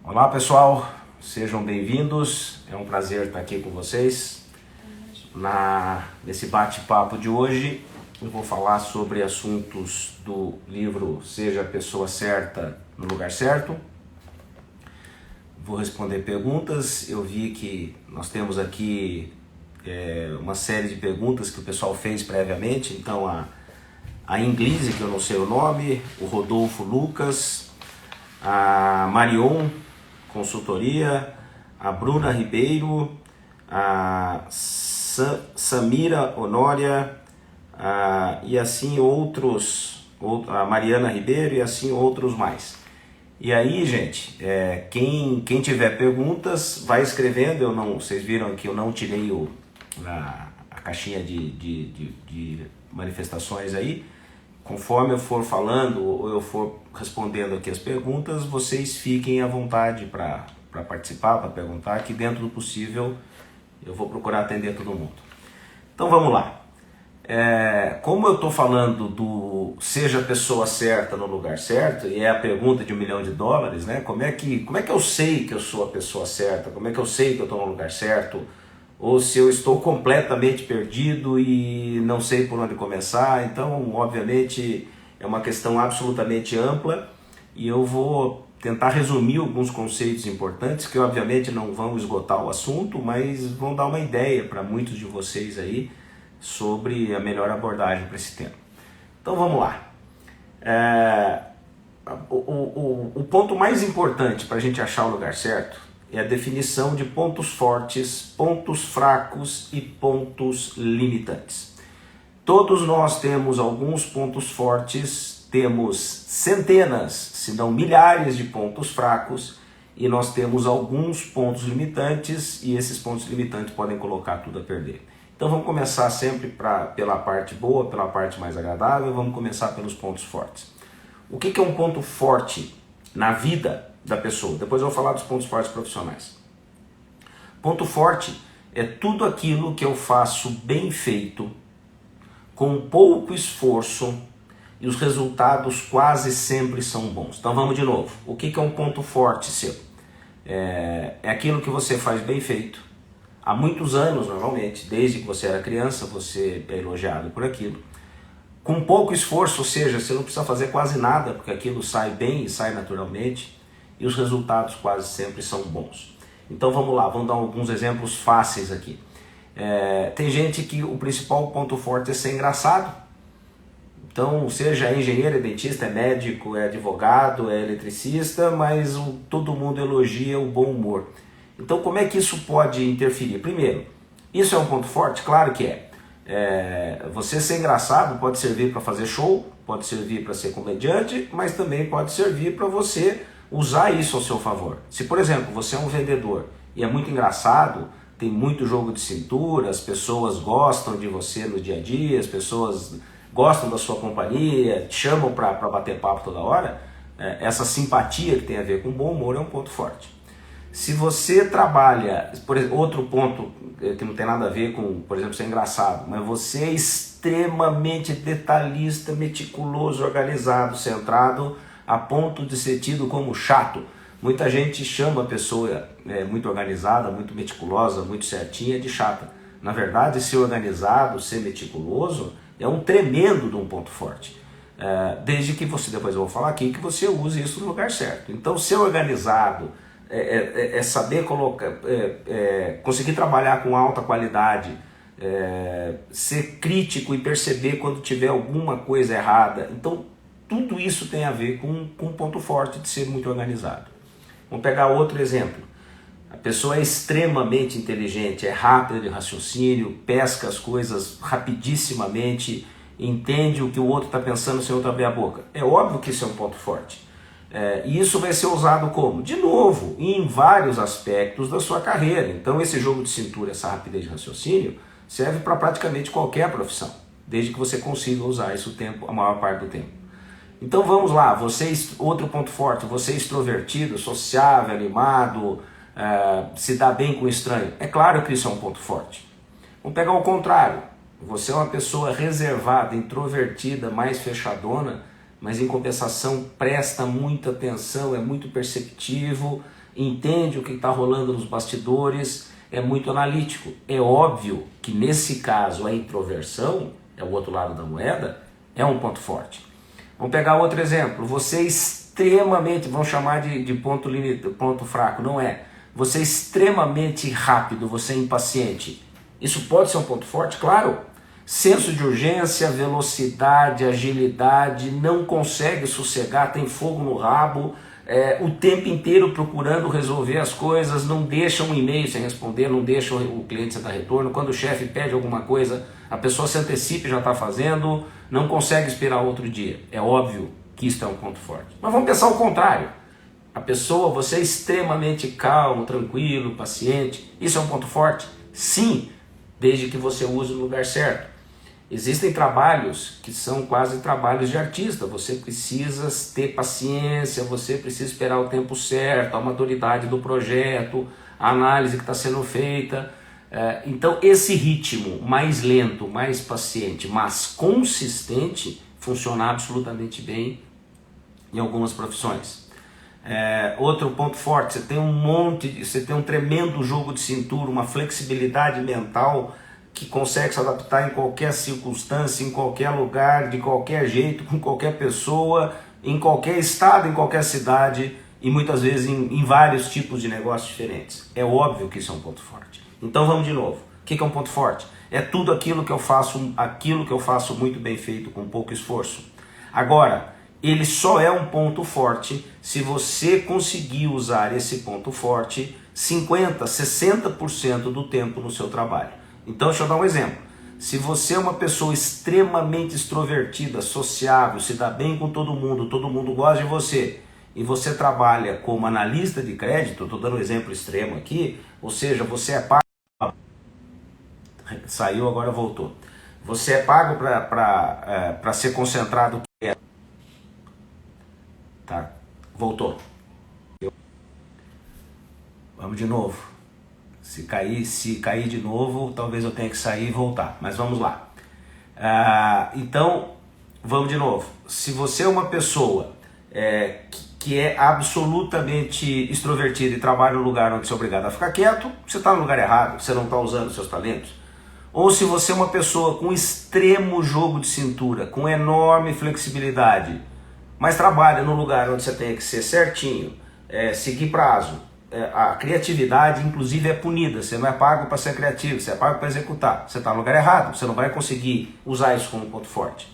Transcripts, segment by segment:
Olá pessoal, sejam bem-vindos, é um prazer estar aqui com vocês. Nesse bate-papo de hoje eu vou falar sobre assuntos do livro Seja a Pessoa Certa no Lugar Certo. Vou responder perguntas. Eu vi que nós temos aqui uma série de perguntas que o pessoal fez previamente. Então a Inglise, que eu não sei o nome, o Rodolfo Lucas, a Marion Consultoria, a Bruna Ribeiro, a Samira Honória, e assim outros, a Mariana Ribeiro e assim outros mais. E aí, gente, quem tiver perguntas, vai escrevendo. Vocês viram que eu não tirei a caixinha de manifestações aí. Conforme eu for falando ou eu for respondendo aqui as perguntas, vocês fiquem à vontade para participar, para perguntar, que dentro do possível eu vou procurar atender todo mundo. Então vamos lá. Como eu estou falando do seja a pessoa certa no lugar certo, e é a pergunta de $1 milhão, né? Como é que eu sei que eu sou a pessoa certa? Como é que eu sei que eu estou no lugar certo? Ou se eu estou completamente perdido e não sei por onde começar. Então, obviamente, é uma questão absolutamente ampla e eu vou tentar resumir alguns conceitos importantes que, obviamente, não vão esgotar o assunto, mas vão dar uma ideia para muitos de vocês aí sobre a melhor abordagem para esse tema. Então, vamos lá. O ponto mais importante para a gente achar o lugar certo é a definição de pontos fortes, pontos fracos e pontos limitantes. Todos nós temos alguns pontos fortes, temos centenas, se não milhares de pontos fracos, e nós temos alguns pontos limitantes, e esses pontos limitantes podem colocar tudo a perder. Então vamos começar sempre pela parte boa, pela parte mais agradável. Vamos começar pelos pontos fortes. O que é um ponto forte na vida da pessoa? Depois eu vou falar dos pontos fortes profissionais. Ponto forte é tudo aquilo que eu faço bem feito, com pouco esforço, e os resultados quase sempre são bons. Então vamos de novo. O que é um ponto forte seu? É aquilo que você faz bem feito, há muitos anos normalmente, desde que você era criança, você é elogiado por aquilo. Com pouco esforço, ou seja, você não precisa fazer quase nada, porque aquilo sai bem e sai naturalmente, e os resultados quase sempre são bons. Então vamos lá, vamos dar alguns exemplos fáceis aqui. Tem gente que o principal ponto forte é ser engraçado. Então, seja engenheiro, é dentista, é médico, é advogado, é eletricista, mas todo mundo elogia o bom humor. Então, como é que isso pode interferir? Primeiro, isso é um ponto forte? Claro que é. Você ser engraçado pode servir para fazer show, pode servir para ser comediante, mas também pode servir para você usar isso ao seu favor. Se, por exemplo, você é um vendedor e é muito engraçado, tem muito jogo de cintura, as pessoas gostam de você no dia a dia, as pessoas gostam da sua companhia, te chamam para bater papo toda hora, essa simpatia que tem a ver com bom humor é um ponto forte. Se você trabalha, por exemplo, outro ponto que não tem nada a ver com, por exemplo, ser engraçado, mas você é extremamente detalhista, meticuloso, organizado, centrado, a ponto de ser tido como chato. Muita gente chama a pessoa muito organizada, muito meticulosa, muito certinha de chata. Na verdade, ser organizado, ser meticuloso é um tremendo de um ponto forte. Desde que você, depois eu vou falar aqui, que você use isso no lugar certo. Então, ser organizado é saber conseguir trabalhar com alta qualidade, ser crítico e perceber quando tiver alguma coisa errada. Então, tudo isso tem a ver com um ponto forte de ser muito organizado. Vamos pegar outro exemplo. A pessoa é extremamente inteligente, é rápida de raciocínio, pesca as coisas rapidissimamente, entende o que o outro está pensando sem outro abrir a boca. É óbvio que isso é um ponto forte. E isso vai ser usado como? De novo, em vários aspectos da sua carreira. Então esse jogo de cintura, essa rapidez de raciocínio, serve para praticamente qualquer profissão, desde que você consiga usar isso a maior parte do tempo. Então vamos lá, outro ponto forte, você é extrovertido, sociável, animado, se dá bem com o estranho. É claro que isso é um ponto forte. Vamos pegar o contrário, você é uma pessoa reservada, introvertida, mais fechadona, mas em compensação presta muita atenção, é muito perceptivo, entende o que está rolando nos bastidores, é muito analítico. É óbvio que nesse caso a introversão, é o outro lado da moeda, é um ponto forte. Vamos pegar outro exemplo. Você é extremamente, vamos chamar de ponto fraco, não é? Você é extremamente rápido, você é impaciente. Isso pode ser um ponto forte? Claro. Senso de urgência, velocidade, agilidade, não consegue sossegar, tem fogo no rabo, o tempo inteiro procurando resolver as coisas, não deixa um e-mail sem responder, não deixa o cliente sem dar retorno. Quando o chefe pede alguma coisa, a pessoa se antecipa e já está fazendo, não consegue esperar outro dia. É óbvio que isso é um ponto forte. Mas vamos pensar o contrário. A pessoa, você é extremamente calmo, tranquilo, paciente. Isso é um ponto forte? Sim, desde que você use no lugar certo. Existem trabalhos que são quase trabalhos de artista. Você precisa ter paciência, você precisa esperar o tempo certo, a maturidade do projeto, a análise que está sendo feita. Então esse ritmo mais lento, mais paciente, mas consistente, funciona absolutamente bem em algumas profissões. Outro ponto forte, você tem um tremendo jogo de cintura, uma flexibilidade mental que consegue se adaptar em qualquer circunstância, em qualquer lugar, de qualquer jeito, com qualquer pessoa, em qualquer estado, em qualquer cidade e muitas vezes em vários tipos de negócios diferentes. É óbvio que isso é um ponto forte. Então vamos de novo. O que é um ponto forte? É tudo aquilo que eu faço muito bem feito, com pouco esforço. Agora, ele só é um ponto forte se você conseguir usar esse ponto forte 50%, 60% do tempo no seu trabalho. Então deixa eu dar um exemplo. Se você é uma pessoa extremamente extrovertida, sociável, se dá bem com todo mundo gosta de você, e você trabalha como analista de crédito, estou dando um exemplo extremo aqui, ou seja, você é pago... Saiu, agora voltou. Você é pago para ser concentrado... Tá, voltou. Vamos de novo. Se cair de novo, talvez eu tenha que sair e voltar, mas vamos lá. Então, vamos de novo. Se você é uma pessoa que é absolutamente extrovertida e trabalha no lugar onde você é obrigado a ficar quieto, você está no lugar errado, você não está usando seus talentos. Ou se você é uma pessoa com extremo jogo de cintura, com enorme flexibilidade, mas trabalha no lugar onde você tem que ser certinho, seguir prazo, a criatividade inclusive é punida, você não é pago para ser criativo, você é pago para executar, você está no lugar errado, você não vai conseguir usar isso como ponto forte.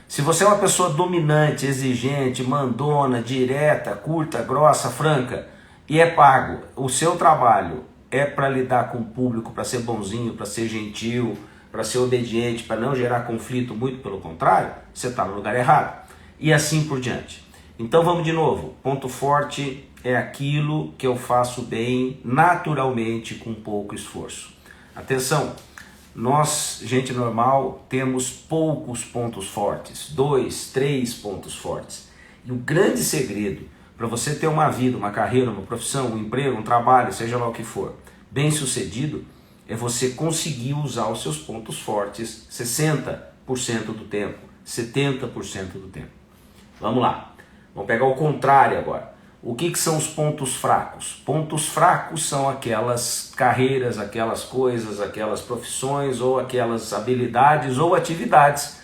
Se você é uma pessoa dominante, exigente, mandona, direta, curta, grossa, franca, e é pago, o seu trabalho é para lidar com o público, para ser bonzinho, para ser gentil, para ser obediente, para não gerar conflito, muito pelo contrário, você está no lugar errado. E assim por diante. Então vamos de novo, ponto forte é aquilo que eu faço bem, naturalmente, com pouco esforço. Atenção, nós, gente normal, temos poucos pontos fortes, 2, 3 pontos fortes. E o grande segredo para você ter uma vida, uma carreira, uma profissão, um emprego, um trabalho, seja lá o que for, bem sucedido, é você conseguir usar os seus pontos fortes 60% do tempo, 70% do tempo. Vamos lá, vamos pegar o contrário agora. O que são os pontos fracos? Pontos fracos são aquelas carreiras, aquelas coisas, aquelas profissões ou aquelas habilidades ou atividades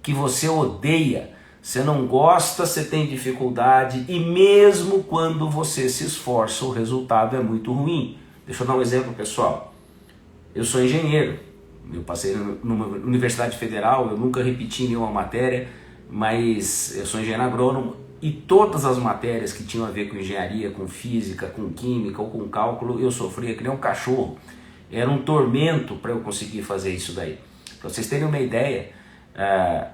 que você odeia, você não gosta, você tem dificuldade e mesmo quando você se esforça o resultado é muito ruim. Deixa eu dar um exemplo, pessoal. Eu sou engenheiro, eu passei numa universidade federal, eu nunca repeti nenhuma matéria, mas eu sou engenheiro agrônomo. E todas as matérias que tinham a ver com engenharia, com física, com química ou com cálculo, eu sofria que nem um cachorro. Era um tormento para eu conseguir fazer isso daí. Para vocês terem uma ideia,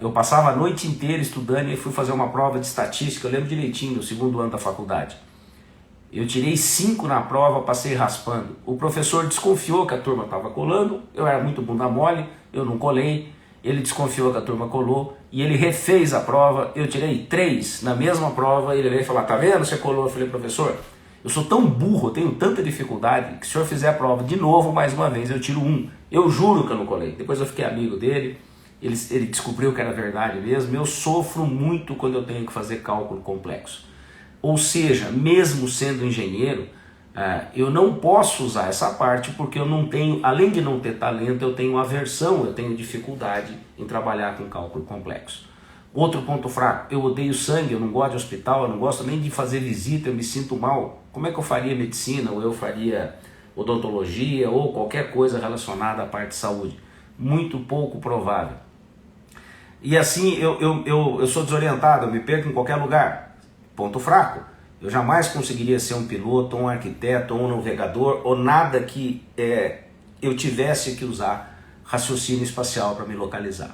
eu passava a noite inteira estudando e fui fazer uma prova de estatística, eu lembro direitinho, no segundo ano da faculdade. Eu tirei 5 na prova, passei raspando. O professor desconfiou que a turma estava colando, eu era muito bunda mole, eu não colei. Ele desconfiou que a turma colou e ele refez a prova, eu tirei 3 na mesma prova, ele veio falar, tá vendo, você colou? Eu falei, professor, eu sou tão burro, eu tenho tanta dificuldade, que se o senhor fizer a prova de novo, mais uma vez, eu tiro 1. Eu juro que eu não colei. Depois eu fiquei amigo dele, ele descobriu que era verdade mesmo. Eu sofro muito quando eu tenho que fazer cálculo complexo. Ou seja, mesmo sendo engenheiro, Eu não posso usar essa parte porque eu não tenho, além de não ter talento, eu tenho aversão, eu tenho dificuldade em trabalhar com cálculo complexo. Outro ponto fraco, eu odeio sangue, eu não gosto de hospital, eu não gosto nem de fazer visita, eu me sinto mal. Como é que eu faria medicina, ou eu faria odontologia, ou qualquer coisa relacionada à parte de saúde? Muito pouco provável. E assim, eu sou desorientado, eu me perco em qualquer lugar. Ponto fraco. Eu jamais conseguiria ser um piloto, um arquiteto, um navegador, ou nada que eu tivesse que usar raciocínio espacial para me localizar.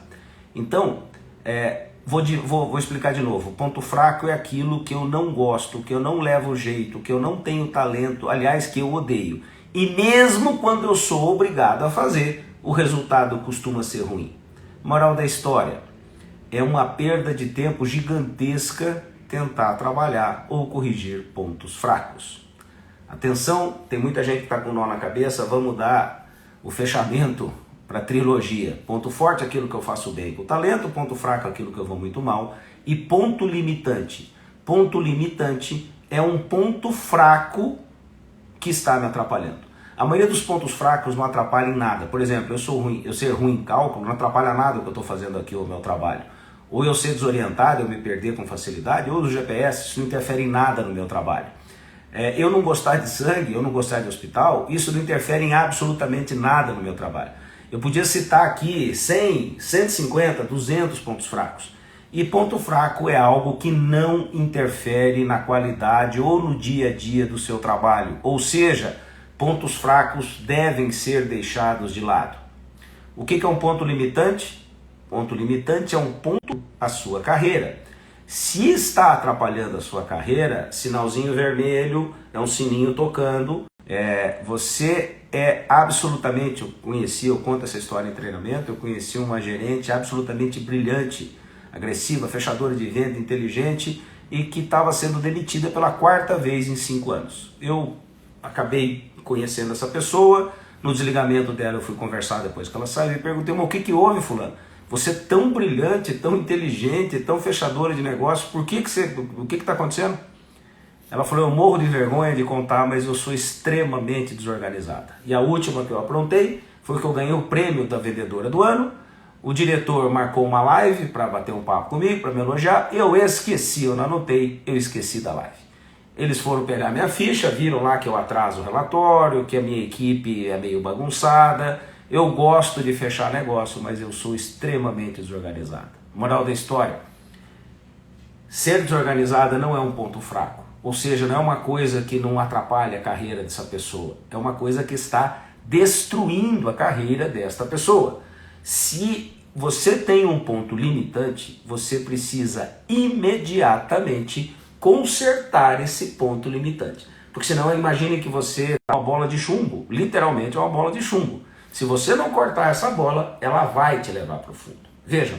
Então, vou explicar de novo. O ponto fraco é aquilo que eu não gosto, que eu não levo jeito, que eu não tenho talento, aliás, que eu odeio. E mesmo quando eu sou obrigado a fazer, o resultado costuma ser ruim. Moral da história, é uma perda de tempo gigantesca tentar trabalhar ou corrigir pontos fracos. Atenção, tem muita gente que está com nó na cabeça, vamos dar o fechamento para a trilogia. Ponto forte, aquilo que eu faço bem com talento, ponto fraco, aquilo que eu vou muito mal, e ponto limitante. Ponto limitante é um ponto fraco que está me atrapalhando. A maioria dos pontos fracos não atrapalha em nada. Por exemplo, eu ser ruim em cálculo não atrapalha nada o que eu estou fazendo aqui, o meu trabalho. Ou eu ser desorientado, eu me perder com facilidade, ou o GPS, isso não interfere em nada no meu trabalho. Eu não gostar de sangue, eu não gostar de hospital, isso não interfere em absolutamente nada no meu trabalho. Eu podia citar aqui 100, 150, 200 pontos fracos. E ponto fraco é algo que não interfere na qualidade ou no dia a dia do seu trabalho. Ou seja, pontos fracos devem ser deixados de lado. O que é um ponto limitante? Ponto limitante é um ponto à sua carreira. Se está atrapalhando a sua carreira, sinalzinho vermelho, é um sininho tocando. Você é absolutamente, eu conto essa história em treinamento, eu conheci uma gerente absolutamente brilhante, agressiva, fechadora de venda, inteligente e que estava sendo demitida pela 4ª vez em 5 anos. Eu acabei conhecendo essa pessoa, no desligamento dela eu fui conversar depois que ela saiu e perguntei, mas o que houve, fulano? Você é tão brilhante, tão inteligente, tão fechadora de negócio, o que está acontecendo? Ela falou, eu morro de vergonha de contar, mas eu sou extremamente desorganizada. E a última que eu aprontei foi que eu ganhei o prêmio da vendedora do ano, o diretor marcou uma live para bater um papo comigo, para me elogiar, eu esqueci, eu não anotei, eu esqueci da live. Eles foram pegar minha ficha, viram lá que eu atraso o relatório, que a minha equipe é meio bagunçada. Eu gosto de fechar negócio, mas eu sou extremamente desorganizada. Moral da história, ser desorganizada não é um ponto fraco. Ou seja, não é uma coisa que não atrapalha a carreira dessa pessoa. É uma coisa que está destruindo a carreira desta pessoa. Se você tem um ponto limitante, você precisa imediatamente consertar esse ponto limitante. Porque senão imagine que você é uma bola de chumbo, literalmente é uma bola de chumbo. Se você não cortar essa bola, ela vai te levar para o fundo. Vejam,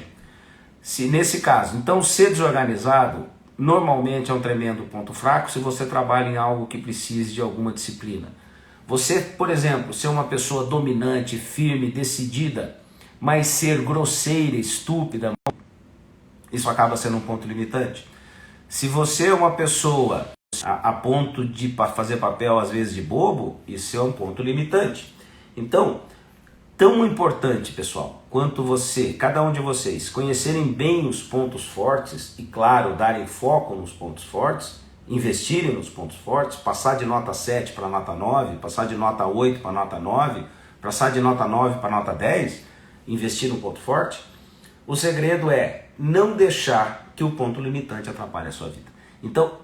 se nesse caso, então ser desorganizado normalmente é um tremendo ponto fraco se você trabalha em algo que precise de alguma disciplina. Você, por exemplo, ser uma pessoa dominante, firme, decidida, mas ser grosseira, estúpida, isso acaba sendo um ponto limitante. Se você é uma pessoa a ponto de fazer papel às vezes de bobo, isso é um ponto limitante. Então, tão importante, pessoal, quanto cada um de vocês, conhecerem bem os pontos fortes e, claro, darem foco nos pontos fortes, investirem nos pontos fortes, passar de nota 7 para nota 9, passar de nota 8 para nota 9, passar de nota 9 para nota 10, investir no ponto forte. O segredo é não deixar que o ponto limitante atrapalhe a sua vida. Então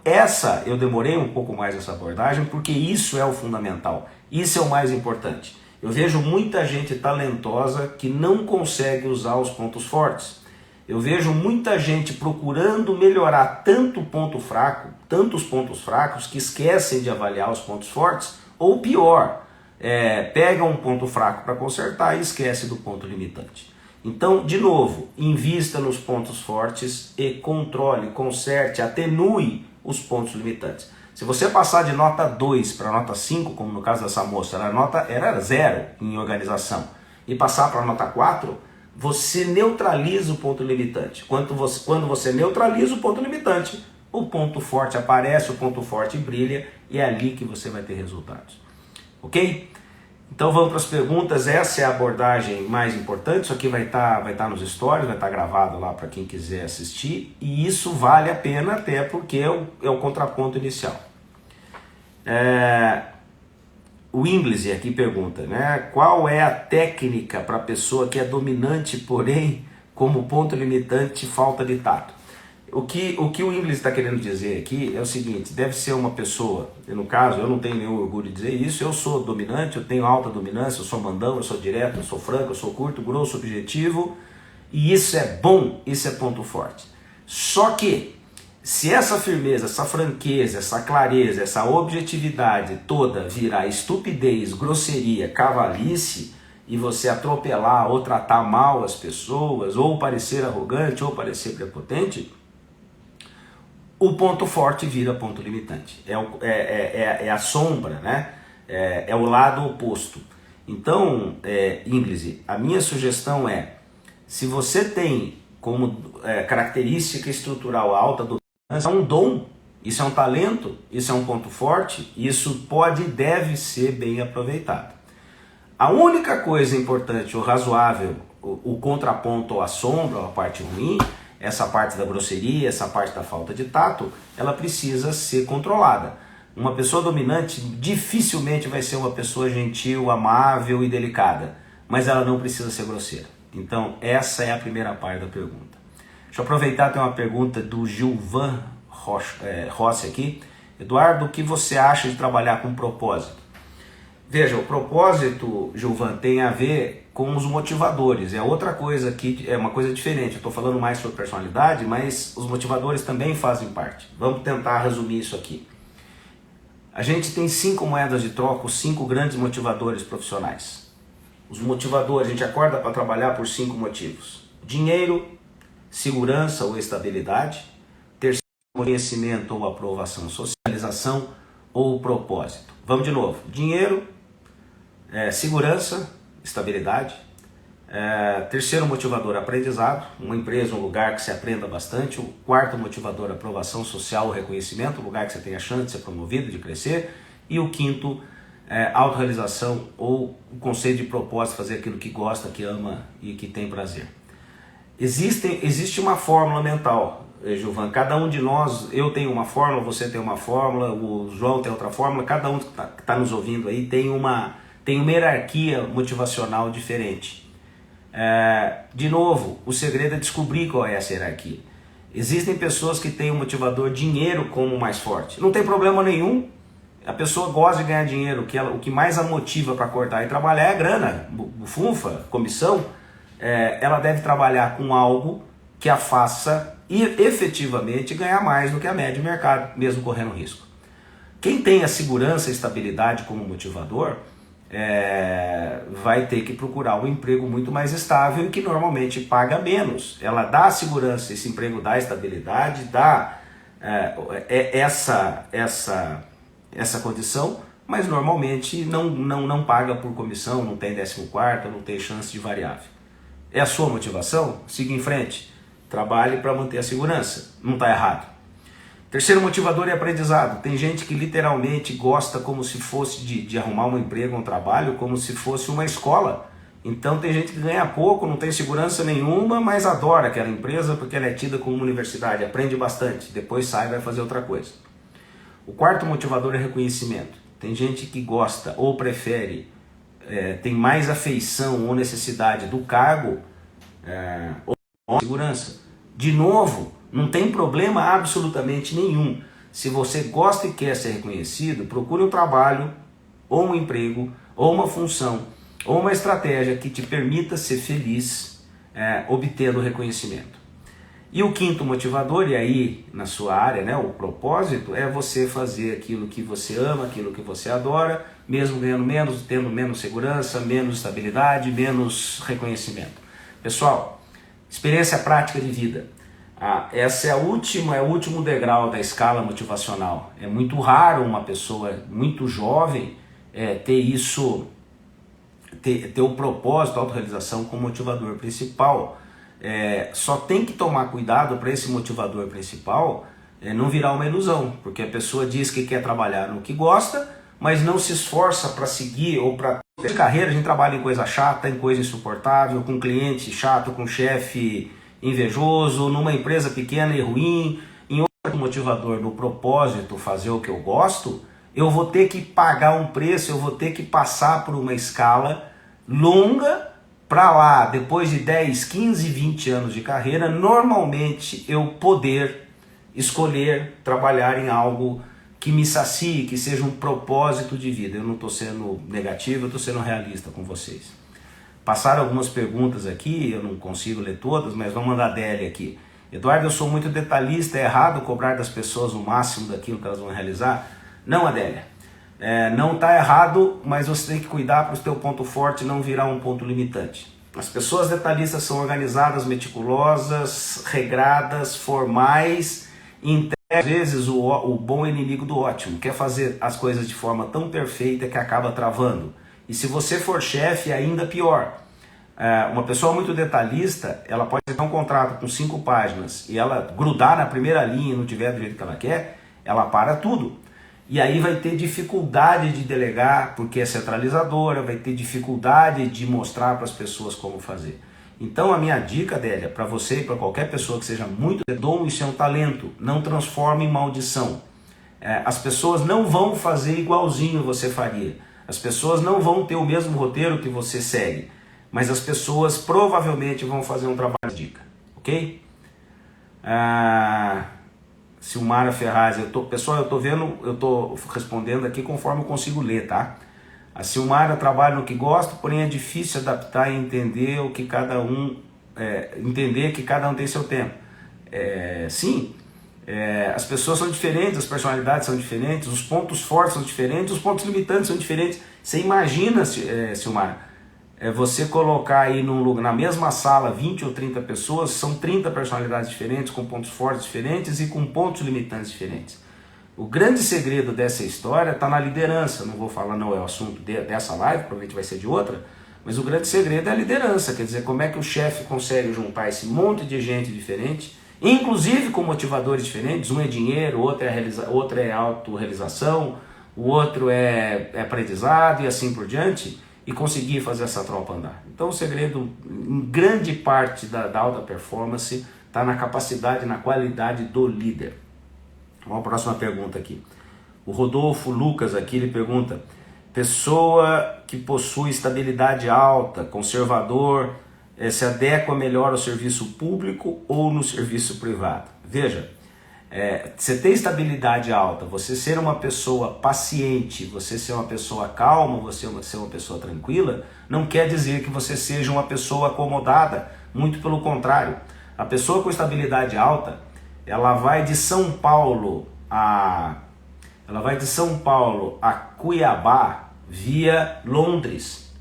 eu demorei um pouco mais nessa abordagem porque isso é o fundamental, isso é o mais importante. Eu vejo muita gente talentosa que não consegue usar os pontos fortes. Eu vejo muita gente procurando melhorar tanto ponto fraco, tantos pontos fracos, que esquecem de avaliar os pontos fortes, ou pior, pega um ponto fraco para consertar e esquece do ponto limitante. Então, de novo, invista nos pontos fortes e controle, conserte, atenue os pontos limitantes. Se você passar de nota 2 para nota 5, como no caso dessa moça, era 0 em organização, e passar para nota 4, você neutraliza o ponto limitante. Quando você neutraliza o ponto limitante, o ponto forte aparece, o ponto forte brilha e é ali que você vai ter resultados. Ok? Então vamos para as perguntas. Essa é a abordagem mais importante. Isso aqui vai estar nos stories, vai estar gravado lá para quem quiser assistir. E isso vale a pena até porque é o contraponto inicial. O Inglis aqui pergunta, né? Qual é a técnica para a pessoa que é dominante, porém, como ponto limitante, falta de tato? O que o Inglis está querendo dizer aqui é o seguinte: deve ser uma pessoa, no caso, eu não tenho nenhum orgulho de dizer isso, eu sou dominante, eu tenho alta dominância, eu sou mandão, eu sou direto, eu sou franco, eu sou curto, grosso, objetivo, e isso é bom, isso é ponto forte. Só que, se essa firmeza, essa franqueza, essa clareza, essa objetividade toda virar estupidez, grosseria, cavalice, e você atropelar ou tratar mal as pessoas, ou parecer arrogante, ou parecer prepotente, o ponto forte vira ponto limitante. É a sombra, né? É o lado oposto. Então, Inglis, a minha sugestão é, se você tem como característica estrutural alta dominância, é um dom, isso é um talento, isso é um ponto forte, isso pode e deve ser bem aproveitado. A única coisa importante, o razoável, o contraponto ou a sombra, ou a parte ruim, essa parte da grosseria, essa parte da falta de tato, ela precisa ser controlada. Uma pessoa dominante dificilmente vai ser uma pessoa gentil, amável e delicada, mas ela não precisa ser grosseira. Então essa é a primeira parte da pergunta. Deixa eu aproveitar, tem uma pergunta do Gilvan Rossi aqui. Eduardo, o que você acha de trabalhar com propósito? Veja, o propósito, Gilvan, tem a ver com os motivadores. É outra coisa que é uma coisa diferente. Eu estou falando mais sobre personalidade, mas os motivadores também fazem parte. Vamos tentar resumir isso aqui. A gente tem 5 moedas de troca, os 5 grandes motivadores profissionais. Os motivadores, a gente acorda para trabalhar por 5 motivos: dinheiro, segurança ou estabilidade, terceiro, conhecimento ou aprovação, socialização ou propósito. Vamos de novo: dinheiro, segurança, estabilidade, terceiro motivador, aprendizado, uma empresa, um lugar que você aprenda bastante. O quarto motivador, aprovação social, reconhecimento, um lugar que você tenha chance de ser promovido, de crescer. E o quinto, autorrealização ou o conceito de propósito, fazer aquilo que gosta, que ama e que tem prazer. Existe uma fórmula mental, Gilvan, cada um de nós, eu tenho uma fórmula, você tem uma fórmula, o João tem outra fórmula, cada um que está nos ouvindo aí tem uma hierarquia motivacional diferente. De novo, o segredo é descobrir qual é essa hierarquia. Existem pessoas que têm o motivador dinheiro como mais forte, não tem problema nenhum, a pessoa gosta de ganhar dinheiro, o que mais a motiva para acordar e trabalhar é a grana, bufunfa, comissão. Ela deve trabalhar com algo que a faça efetivamente ganhar mais do que a média do mercado, mesmo correndo risco. Quem tem a segurança e estabilidade como motivador, vai ter que procurar um emprego muito mais estável e que normalmente paga menos. Ela dá a segurança, esse emprego dá estabilidade, dá essa condição, mas normalmente não paga por comissão, não tem 14º, não tem chance de variável. É a sua motivação? Siga em frente. Trabalhe para manter a segurança. Não está errado. Terceiro motivador é aprendizado. Tem gente que literalmente gosta como se fosse de arrumar um emprego, um trabalho, como se fosse uma escola. Então tem gente que ganha pouco, não tem segurança nenhuma, mas adora aquela empresa porque ela é tida como uma universidade, aprende bastante, depois sai e vai fazer outra coisa. O quarto motivador é reconhecimento. Tem gente que gosta ou prefere, tem mais afeição ou necessidade do cargo ou segurança. De novo, não tem problema absolutamente nenhum. Se você gosta e quer ser reconhecido, procure um trabalho, ou um emprego, ou uma função, ou uma estratégia que te permita ser feliz, obtendo reconhecimento. E o quinto motivador, e aí na sua área, né, o propósito, é você fazer aquilo que você ama, aquilo que você adora, mesmo ganhando menos, tendo menos segurança, menos estabilidade, menos reconhecimento. Pessoal, experiência prática de vida. Essa é o último degrau da escala motivacional. É muito raro uma pessoa muito jovem ter o propósito, a autorrealização como motivador principal. Só tem que tomar cuidado para esse motivador principal não virar uma ilusão, porque a pessoa diz que quer trabalhar no que gosta, mas não se esforça para seguir ou para ter carreira. A gente trabalha em coisa chata, em coisa insuportável, com cliente chato, com chefe invejoso, numa empresa pequena e ruim, em outro motivador, no propósito, fazer o que eu gosto, eu vou ter que pagar um preço, eu vou ter que passar por uma escala longa para lá, depois de 10, 15, 20 anos de carreira, normalmente eu poder escolher trabalhar em algo que me sacie, que seja um propósito de vida. Eu não estou sendo negativo, eu estou sendo realista com vocês. Passaram algumas perguntas aqui, eu não consigo ler todas, mas vamos mandar a Adélia aqui. Eduardo, eu sou muito detalhista, é errado cobrar das pessoas o máximo daquilo que elas vão realizar? Não, Adélia, não está errado, mas você tem que cuidar para o seu ponto forte não virar um ponto limitante. As pessoas detalhistas são organizadas, meticulosas, regradas, formais, às vezes o bom é inimigo do ótimo, quer fazer as coisas de forma tão perfeita que acaba travando. E se você for chefe, ainda pior. Uma pessoa muito detalhista, ela pode ter um contrato com 5 páginas e ela grudar na primeira linha e não tiver do jeito que ela quer, ela para tudo. E aí vai ter dificuldade de delegar, porque é centralizadora, vai ter dificuldade de mostrar para as pessoas como fazer. Então a minha dica, Adélia, para você e para qualquer pessoa que seja muito dom, isso é um talento, não transforme em maldição. As pessoas não vão fazer igualzinho você faria, as pessoas não vão ter o mesmo roteiro que você segue, mas as pessoas provavelmente vão fazer um trabalho de dica, ok? Silmara Ferraz, pessoal, eu tô respondendo aqui conforme eu consigo ler, tá? A Silmara trabalha no que gosta, porém é difícil adaptar e entender o que cada um entender que cada um tem seu tempo. Sim, as pessoas são diferentes, as personalidades são diferentes, os pontos fortes são diferentes, os pontos limitantes são diferentes. Você imagina, Silmara, você colocar aí na mesma sala 20 ou 30 pessoas, são 30 personalidades diferentes, com pontos fortes diferentes e com pontos limitantes diferentes. O grande segredo dessa história está na liderança. Não vou falar, não é o assunto dessa live, provavelmente vai ser de outra, mas o grande segredo é a liderança. Quer dizer, como é que o chefe consegue juntar esse monte de gente diferente, inclusive com motivadores diferentes. Um é dinheiro, outro é autorrealização, o outro é aprendizado e assim por diante, e conseguir fazer essa tropa andar. Então o segredo, em grande parte da alta performance, está na capacidade, na qualidade do líder. Vamos à próxima pergunta aqui. O Rodolfo Lucas aqui, ele pergunta: pessoa que possui estabilidade alta, conservador, se adequa melhor ao serviço público ou no serviço privado? Veja, você ter estabilidade alta, você ser uma pessoa paciente, você ser uma pessoa calma, você ser uma pessoa tranquila, não quer dizer que você seja uma pessoa acomodada, muito pelo contrário. A pessoa com estabilidade alta, ela vai de São Paulo a Cuiabá via Londres.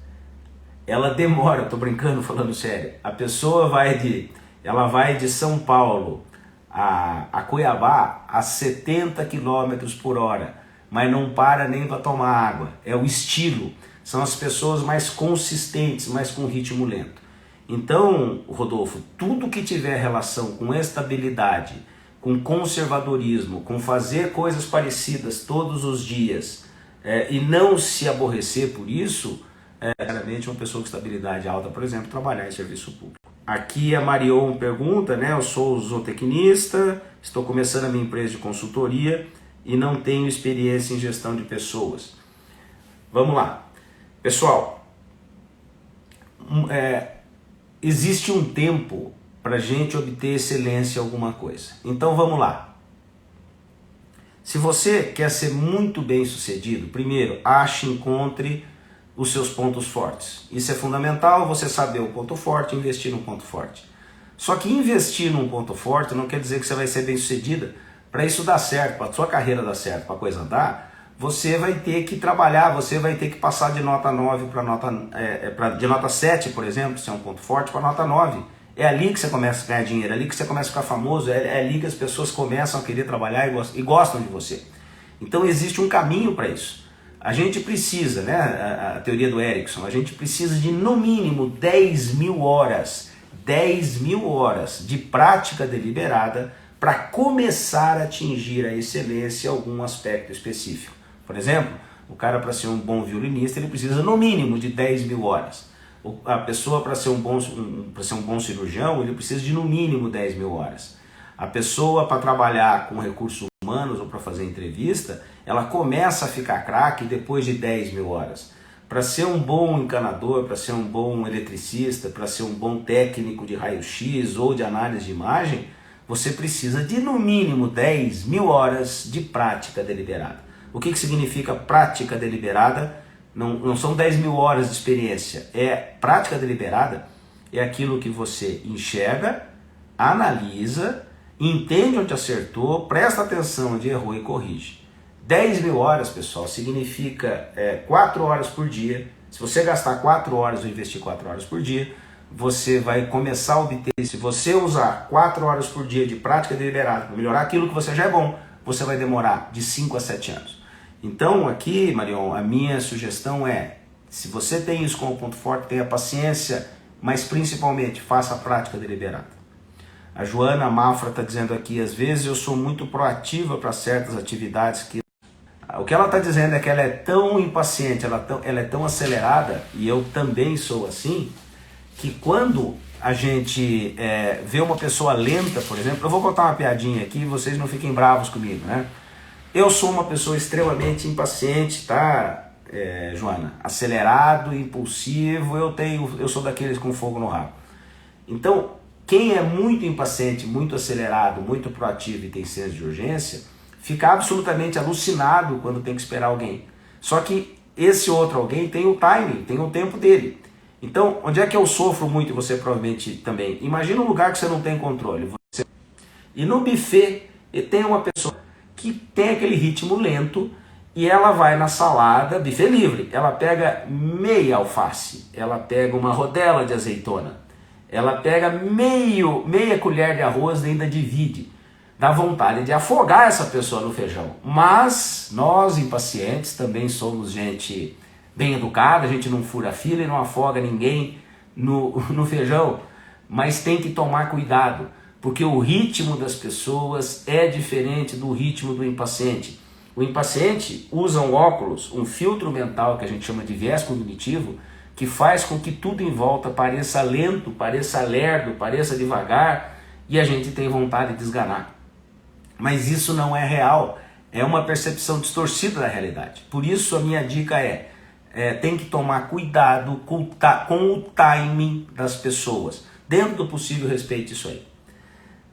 Ela demora, estou brincando, falando sério. A pessoa vai de São Paulo a Cuiabá a 70 km por hora, mas não para nem para tomar água. É o estilo. São as pessoas mais consistentes, mas com ritmo lento. Então, Rodolfo, tudo que tiver relação com estabilidade, com conservadorismo, com fazer coisas parecidas todos os dias e não se aborrecer por isso, realmente uma pessoa com estabilidade alta, por exemplo, trabalhar em serviço público. Aqui a Marion pergunta, né? Eu sou zootecnista, estou começando a minha empresa de consultoria e não tenho experiência em gestão de pessoas. Vamos lá. Pessoal, existe um tempo para a gente obter excelência em alguma coisa. Então vamos lá. Se você quer ser muito bem sucedido, primeiro, encontre os seus pontos fortes. Isso é fundamental, você saber o ponto forte e investir num ponto forte. Só que investir num ponto forte não quer dizer que você vai ser bem sucedida. Para isso dar certo, para a sua carreira dar certo, para a coisa andar, você vai ter que trabalhar, você vai ter que passar de nota 9 de nota 7, por exemplo, se é um ponto forte, para nota 9. É ali que você começa a ganhar dinheiro, é ali que você começa a ficar famoso, é ali que as pessoas começam a querer trabalhar e gostam de você. Então existe um caminho para isso. A gente precisa, né, a teoria do Erickson, a gente precisa de no mínimo 10 mil horas de prática deliberada para começar a atingir a excelência em algum aspecto específico. Por exemplo, o cara, para ser um bom violinista, ele precisa no mínimo de 10.000 horas. A pessoa, para ser um bom cirurgião, ele precisa de no mínimo 10.000 horas. A pessoa, para trabalhar com recursos humanos ou para fazer entrevista, ela começa a ficar craque depois de 10.000 horas. Para ser um bom encanador, para ser um bom eletricista, para ser um bom técnico de raio-x ou de análise de imagem, você precisa de no mínimo 10.000 horas de prática deliberada. O que significa prática deliberada? Não são 10.000 horas de experiência. Prática deliberada é aquilo que você enxerga, analisa, entende onde acertou, presta atenção onde errou e corrige. 10.000 horas, pessoal, significa 4 horas por dia. Se você gastar 4 horas ou investir 4 horas por dia, você vai começar a obter. Se você usar 4 horas por dia de prática deliberada para melhorar aquilo que você já é bom, você vai demorar de 5 a 7 anos. Então aqui, Marion, a minha sugestão é, se você tem isso como ponto forte, tenha paciência, mas principalmente faça a prática deliberada. A Joana Mafra está dizendo aqui, às vezes eu sou muito proativa para certas atividades que... O que ela está dizendo é que ela é tão impaciente, ela é tão acelerada, e eu também sou assim, que quando a gente vê uma pessoa lenta, por exemplo, eu vou contar uma piadinha aqui, vocês não fiquem bravos comigo, né? Eu sou uma pessoa extremamente impaciente, tá, Joana? Acelerado, impulsivo, eu sou daqueles com fogo no rabo. Então, quem é muito impaciente, muito acelerado, muito proativo e tem senso de urgência, fica absolutamente alucinado quando tem que esperar alguém. Só que esse outro alguém tem o timing, tem o tempo dele. Então, onde é que eu sofro muito, e você provavelmente também? Imagina um lugar que você não tem controle. E no buffet, tem uma pessoa que tem aquele ritmo lento e ela vai na salada, buffet livre, ela pega meia alface, ela pega uma rodela de azeitona, ela pega meia colher de arroz e ainda divide. Dá vontade de afogar essa pessoa no feijão. Mas nós, impacientes, também somos gente bem educada, a gente não fura fila e não afoga ninguém no feijão. Mas tem que tomar cuidado, porque o ritmo das pessoas é diferente do ritmo do impaciente. O impaciente usa um óculos, um filtro mental que a gente chama de viés cognitivo, que faz com que tudo em volta pareça lento, pareça lerdo, pareça devagar, e a gente tem vontade de desganar. Mas isso não é real, é uma percepção distorcida da realidade. Por isso a minha dica tem que tomar cuidado com o timing das pessoas. Dentro do possível, respeite isso aí.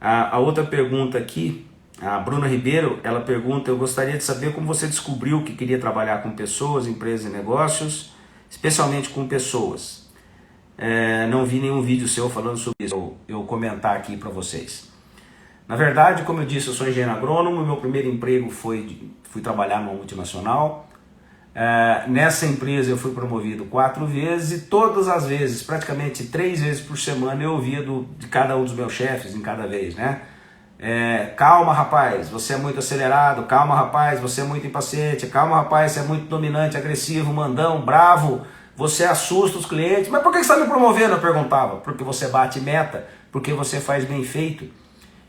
A outra pergunta aqui, a Bruna Ribeiro, ela pergunta, eu gostaria de saber como você descobriu que queria trabalhar com pessoas, empresas e negócios, especialmente com pessoas. Não vi nenhum vídeo seu falando sobre isso, eu comentar aqui para vocês. Na verdade, como eu disse, eu sou engenheiro agrônomo, meu primeiro emprego fui trabalhar numa multinacional. Nessa empresa eu fui promovido 4 vezes e todas as vezes, praticamente 3 vezes por semana, eu ouvia de cada um dos meus chefes em cada vez, né? Calma, rapaz, você é muito acelerado, calma, rapaz, você é muito impaciente, calma, rapaz, você é muito dominante, agressivo, mandão, bravo, você assusta os clientes. Mas por que você está me promovendo? Eu perguntava. Porque você bate meta, porque você faz bem feito.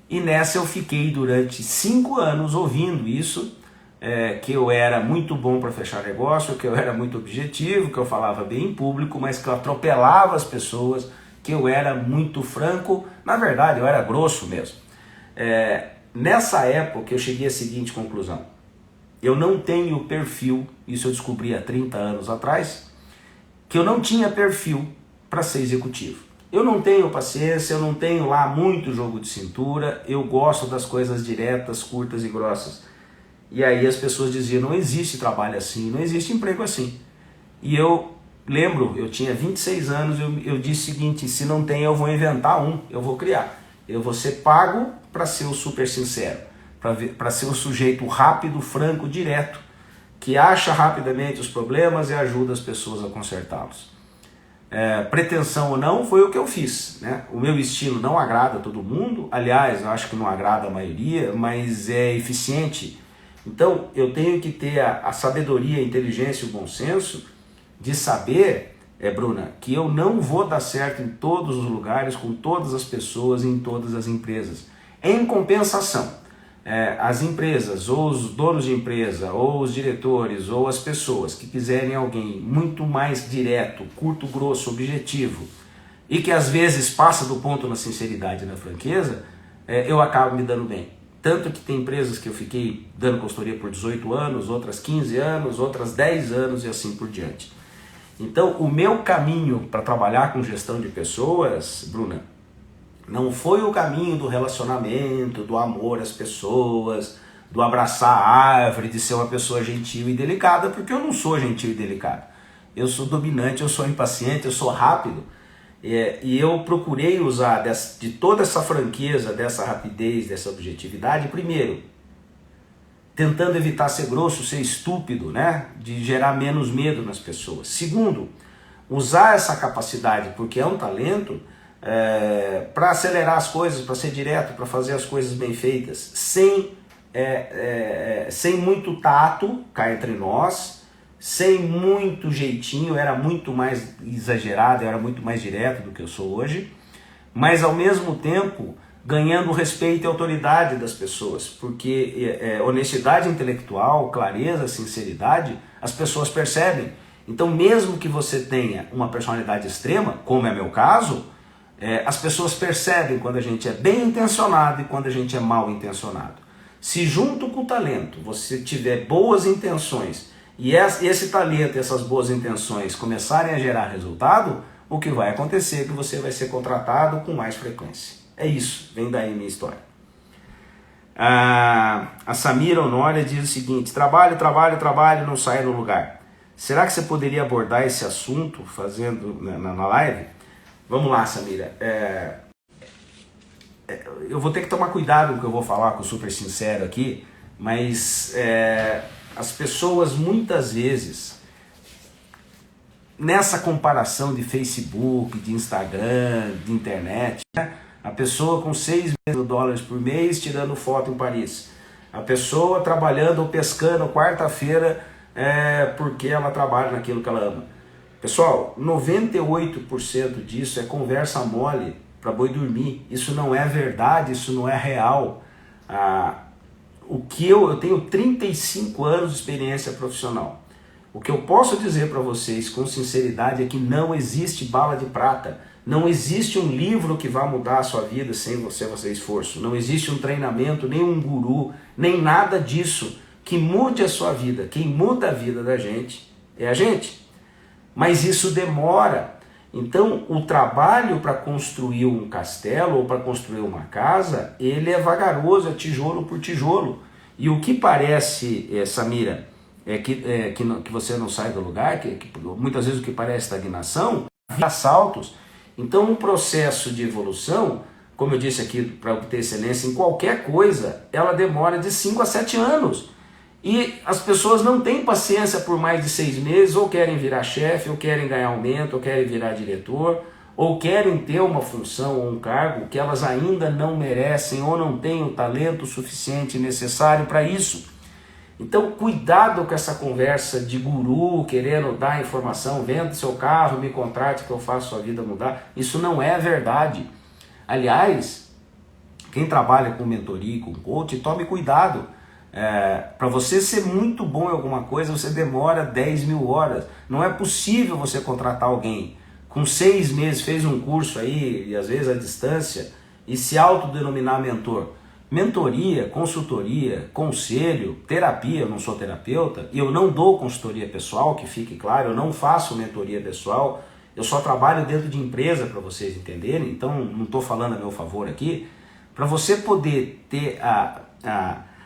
E nessa eu fiquei durante 5 anos ouvindo isso, que eu era muito bom para fechar negócio, que eu era muito objetivo, que eu falava bem em público, mas que eu atropelava as pessoas, que eu era muito franco, na verdade eu era grosso mesmo. Nessa época eu cheguei à seguinte conclusão: eu não tenho perfil, isso eu descobri há 30 anos atrás, que eu não tinha perfil para ser executivo. Eu não tenho paciência, eu não tenho lá muito jogo de cintura, eu gosto das coisas diretas, curtas e grossas. E aí as pessoas diziam, não existe trabalho assim, não existe emprego assim. E eu lembro, eu tinha 26 anos, eu disse o seguinte, se não tem eu vou inventar um, eu vou criar. Eu vou ser pago para ser o super sincero, para ser o sujeito rápido, franco, direto, que acha rapidamente os problemas e ajuda as pessoas a consertá-los. Pretensão ou não, foi o que eu fiz, né? O meu estilo não agrada a todo mundo, aliás, eu acho que não agrada a maioria, mas é eficiente. Então, eu tenho que ter a sabedoria, a inteligência e o bom senso de saber, Bruna, que eu não vou dar certo em todos os lugares, com todas as pessoas, em todas as empresas. Em compensação, as empresas, ou os donos de empresa, ou os diretores, ou as pessoas que quiserem alguém muito mais direto, curto, grosso, objetivo, e que às vezes passa do ponto na sinceridade e na franqueza, eu acabo me dando bem. Tanto que tem empresas que eu fiquei dando consultoria por 18 anos, outras 15 anos, outras 10 anos e assim por diante. Então, o meu caminho para trabalhar com gestão de pessoas, Bruna, não foi o caminho do relacionamento, do amor às pessoas, do abraçar a árvore, de ser uma pessoa gentil e delicada, porque eu não sou gentil e delicado. Eu sou dominante, eu sou impaciente, eu sou rápido. E eu procurei usar de toda essa franqueza, dessa rapidez, dessa objetividade, primeiro, tentando evitar ser grosso, ser estúpido, né? De gerar menos medo nas pessoas. Segundo, usar essa capacidade, porque é um talento, para acelerar as coisas, para ser direto, para fazer as coisas bem feitas, sem muito tato, cá entre nós, sem muito jeitinho. Eu era muito mais exagerado, eu era muito mais direto do que eu sou hoje, mas ao mesmo tempo ganhando o respeito e autoridade das pessoas, porque honestidade intelectual, clareza, sinceridade, as pessoas percebem. Então, mesmo que você tenha uma personalidade extrema, como é meu caso, as pessoas percebem quando a gente é bem intencionado e quando a gente é mal intencionado. Se junto com o talento você tiver boas intenções e esse talento e essas boas intenções começarem a gerar resultado, o que vai acontecer é que você vai ser contratado com mais frequência. É isso, vem daí minha história. A Samira Honória diz o seguinte: trabalho, não saio do lugar. Será que você poderia abordar esse assunto fazendo na live? Vamos lá, Samira. Eu vou ter que tomar cuidado com o que eu vou falar, com o super sincero aqui, mas as pessoas muitas vezes, nessa comparação de Facebook, de Instagram, de internet, né? A pessoa com 6 mil dólares por mês tirando foto em Paris, a pessoa trabalhando ou pescando quarta-feira porque ela trabalha naquilo que ela ama. Pessoal, 98% disso é conversa mole para boi dormir. Isso não é verdade, isso não é real. Eu tenho 35 anos de experiência profissional. O que eu posso dizer para vocês com sinceridade é que não existe bala de prata. Não existe um livro que vá mudar a sua vida sem você fazer esforço. Não existe um treinamento, nem um guru, nem nada disso que mude a sua vida. Quem muda a vida da gente é a gente. Mas isso demora. Então, o trabalho para construir um castelo ou para construir uma casa, ele é vagaroso, é tijolo por tijolo. E o que parece, Samira, que você não sai do lugar, que muitas vezes o que parece estagnação, vira saltos. Então, um processo de evolução, como eu disse aqui, para obter excelência em qualquer coisa, ela demora de 5 a 7 anos. E as pessoas não têm paciência por mais de 6 meses, ou querem virar chefe, ou querem ganhar aumento, ou querem virar diretor, ou querem ter uma função ou um cargo que elas ainda não merecem, ou não têm o talento suficiente necessário para isso. Então, cuidado com essa conversa de guru, querendo dar informação, venda seu carro, me contrate que eu faço sua vida mudar. Isso não é verdade. Aliás, quem trabalha com mentoria e com coach, tome cuidado. Para você ser muito bom em alguma coisa, você demora 10 mil horas. Não é possível você contratar alguém com 6 meses, fez um curso aí, e às vezes à distância, e se autodenominar mentor. Mentoria, consultoria, conselho, terapia, eu não sou terapeuta, e eu não dou consultoria pessoal, que fique claro, eu não faço mentoria pessoal, eu só trabalho dentro de empresa, para vocês entenderem, então não estou falando a meu favor aqui. Para você poder ter a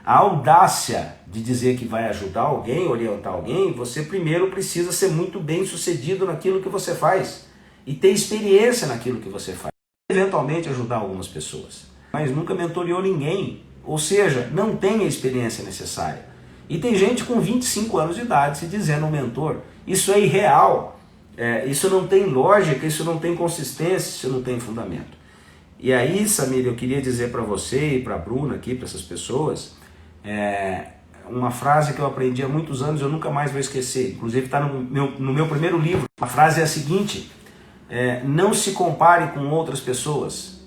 audácia de dizer que vai ajudar alguém, orientar alguém, você primeiro precisa ser muito bem sucedido naquilo que você faz e ter experiência naquilo que você faz. Eventualmente ajudar algumas pessoas, mas nunca mentoreou ninguém, ou seja, não tem a experiência necessária. E tem gente com 25 anos de idade se dizendo um mentor. Isso é irreal, isso não tem lógica, isso não tem consistência, isso não tem fundamento. E aí, Samir, eu queria dizer para você e para a Bruna aqui, para essas pessoas, uma frase que eu aprendi há muitos anos, eu nunca mais vou esquecer, inclusive está no meu primeiro livro. A frase é a seguinte: não se compare com outras pessoas,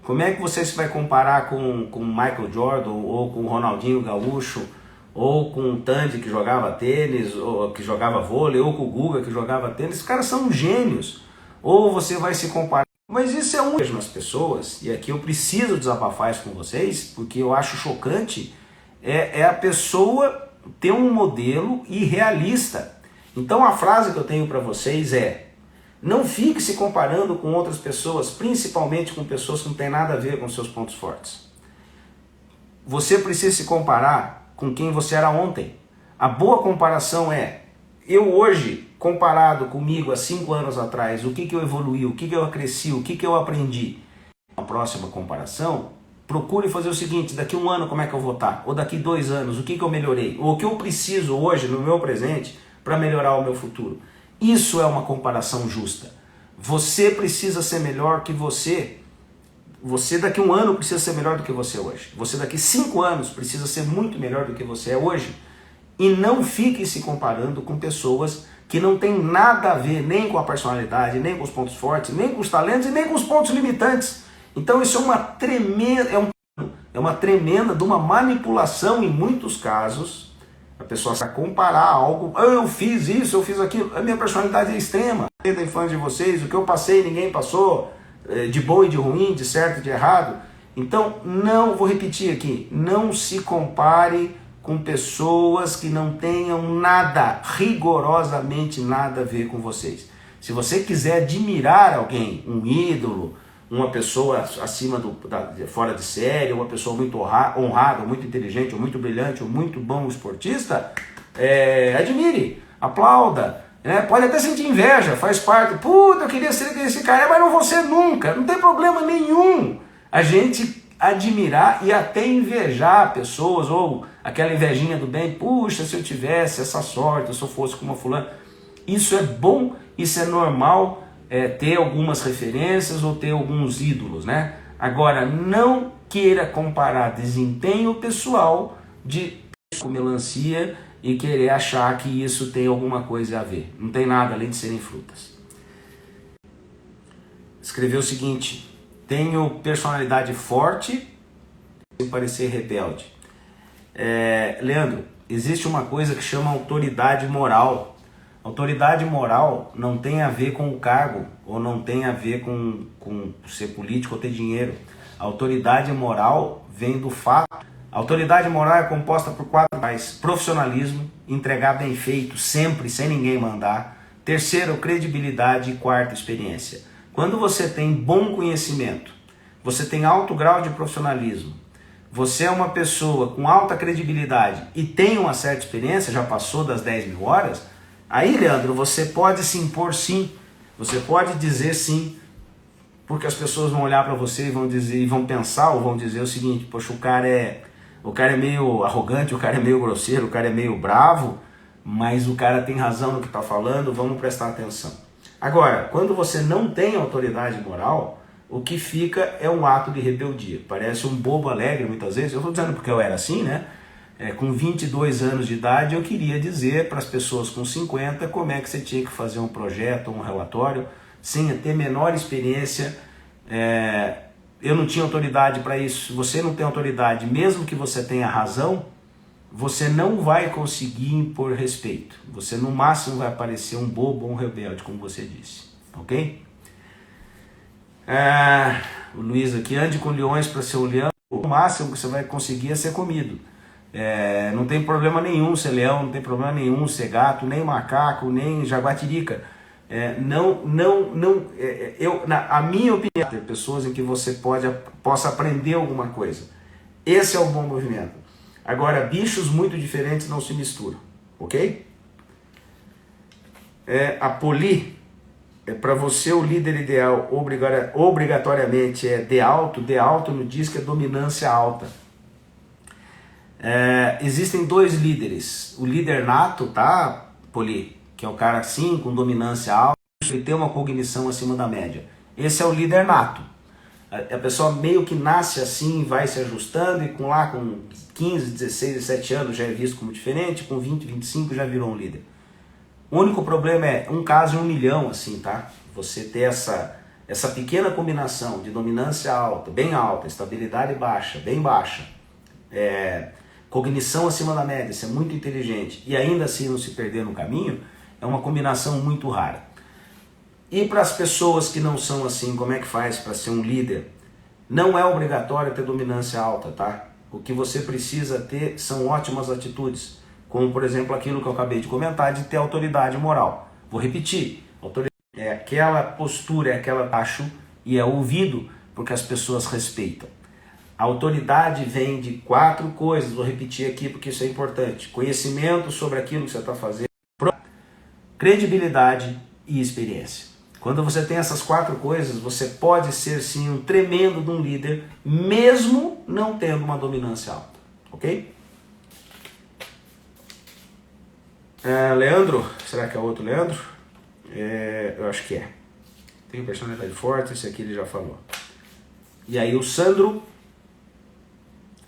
Como é que você se vai comparar com o Michael Jordan, ou com o Ronaldinho Gaúcho, ou com o Tandy que jogava tênis, ou que jogava vôlei, ou com o Guga que jogava tênis? Os caras são gênios. Ou você vai se comparar. Mas isso é um mesmo nas pessoas, e aqui eu preciso desabafar isso com vocês, porque eu acho chocante, é a pessoa ter um modelo irrealista. Então a frase que eu tenho para vocês é: não fique se comparando com outras pessoas, principalmente com pessoas que não têm nada a ver com seus pontos fortes. Você precisa se comparar com quem você era ontem. A boa comparação é: eu hoje, comparado comigo há 5 anos atrás, o que eu evoluí, o que eu cresci, o que eu aprendi. Na próxima comparação, procure fazer o seguinte: daqui 1 ano como é que eu vou estar? Ou daqui 2 anos, o que eu melhorei? Ou o que eu preciso hoje, no meu presente, para melhorar o meu futuro? Isso é uma comparação justa. Você precisa ser melhor que você. Você daqui 1 ano precisa ser melhor do que você hoje. Você daqui 5 anos precisa ser muito melhor do que você é hoje. E não fique se comparando com pessoas que não têm nada a ver nem com a personalidade, nem com os pontos fortes, nem com os talentos e nem com os pontos limitantes. Então isso é uma tremenda de uma manipulação em muitos casos. A pessoa se comparar algo: eu fiz isso, eu fiz aquilo, a minha personalidade é extrema. Eu tenho fãs de vocês, o que eu passei ninguém passou, de bom e de ruim, de certo e de errado. Então não, vou repetir aqui, não se compare com pessoas que não tenham nada, rigorosamente nada a ver com vocês. Se você quiser admirar alguém, um ídolo, uma pessoa acima fora de série, uma pessoa muito honrada, muito inteligente, ou muito brilhante, ou muito bom esportista, admire, aplauda, pode até sentir inveja, faz parte. Puta, eu queria ser esse cara, mas não vou ser nunca, não tem problema nenhum a gente admirar e até invejar pessoas, ou aquela invejinha do bem: puxa, se eu tivesse essa sorte, se eu fosse como a fulana. Isso é bom, isso é normal, ter algumas referências ou ter alguns ídolos, né? Agora, não queira comparar desempenho pessoal de com melancia e querer achar que isso tem alguma coisa a ver. Não tem nada além de serem frutas. Escreveu o seguinte: tenho personalidade forte sem parecer rebelde. Leandro, existe uma coisa que chama autoridade moral. Autoridade moral não tem a ver com o cargo, ou não tem a ver com ser político ou ter dinheiro. A autoridade moral vem do fato. A autoridade moral é composta por 4 pilares: profissionalismo, entregar bem feito, sempre, sem ninguém mandar. Terceiro, credibilidade. E quarto, experiência. Quando você tem bom conhecimento, você tem alto grau de profissionalismo, você é uma pessoa com alta credibilidade e tem uma certa experiência, já passou das 10.000 horas, aí, Leandro, você pode se impor sim, você pode dizer sim, porque as pessoas vão olhar para você e vão dizer, e vão pensar ou vão dizer o seguinte: poxa, o cara é meio arrogante, o cara é meio grosseiro, o cara é meio bravo, mas o cara tem razão no que está falando, vamos prestar atenção. Agora, quando você não tem autoridade moral, o que fica é um ato de rebeldia. Parece um bobo alegre muitas vezes. Eu estou dizendo porque eu era assim, né? Com 22 anos de idade, eu queria dizer para as pessoas com 50 como é que você tinha que fazer um projeto, um relatório, sem ter menor experiência. Eu não tinha autoridade para isso. Você não tem autoridade, mesmo que você tenha razão, você não vai conseguir impor respeito. Você no máximo vai parecer um bobo ou um rebelde, como você disse. Ok? O Luiz aqui: ande com leões para ser o leão, o máximo que você vai conseguir é ser comido. Não tem problema nenhum ser leão, não tem problema nenhum ser gato, nem macaco, nem jaguatirica. A minha opinião, tem pessoas em que você possa aprender alguma coisa. Esse é o bom movimento. Agora, bichos muito diferentes não se misturam, ok? A Poli: para você o líder ideal obrigatoriamente é D alto não diz que é dominância alta. Existem 2 líderes: o líder nato, tá, Poli, que é o cara assim, com dominância alta, ele tem uma cognição acima da média. Esse é o líder nato. A pessoa meio que nasce assim, vai se ajustando, e com 15, 16, 17 anos já é visto como diferente, com 20, 25 já virou um líder. O único problema é 1 caso em 1 milhão, assim, tá? Você ter essa pequena combinação de dominância alta, bem alta, estabilidade baixa, bem baixa, cognição acima da média, ser muito inteligente e ainda assim não se perder no caminho, é uma combinação muito rara. E para as pessoas que não são assim, como é que faz para ser um líder? Não é obrigatório ter dominância alta, tá? O que você precisa ter são ótimas atitudes, como por exemplo aquilo que eu acabei de comentar de ter autoridade moral. Vou repetir, autoridade é aquela postura, é aquela tacho e é ouvido porque as pessoas respeitam. A autoridade vem de 4 coisas, vou repetir aqui porque isso é importante. Conhecimento sobre aquilo que você está fazendo, credibilidade e experiência. Quando você tem essas 4 coisas, você pode ser sim um tremendo de um líder, mesmo não tendo uma dominância alta, ok? Leandro, será que é outro Leandro? Eu acho que é. Tem personalidade forte, esse aqui ele já falou. E aí o Sandro,